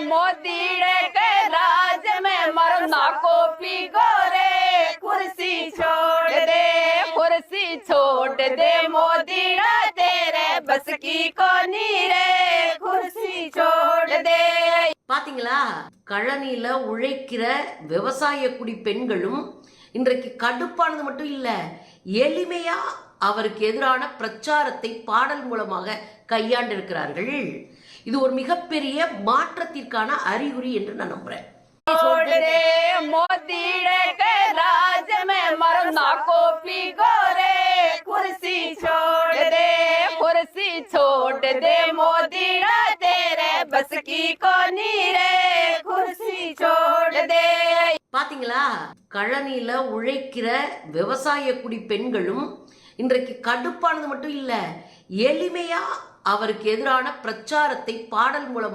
मोदी के राज में मरना को पीगो रे कुर्सी छोड़ दे मोदी तेरे बस की कोनी रे कुर्सी छोड़ दे. பாத்தீங்களா, கழனியில உழைக்கிற விவசாய குடி பெண்களும் இன்றைக்கு கடுப்பானது மட்டும் இல்ல, எளிமையா அவருக்கு எதிரான பிரச்சாரத்தை பாடல் மூலமாக கையாண்டிருக்கிறார்கள். இது ஒரு மிகப்பெரிய மாற்றத்திற்கான அறிகுறி என்று நான் நம்புறேன். मोदी के राज में मरना को पीगो रे कुर्सी छोड़ दे मोदी तेरे बस की कोनी रे कुर्सी छोड़ दे. பாத்தீங்களா, கழனியில உழைக்கிற விவசாய குடி பெண்களும் இன்றைக்கு கடுப்பானது மட்டும் இல்ல, எளிமையா அவருக்கு எதிரான பிரச்சாரத்தை பாடல் மூலமாக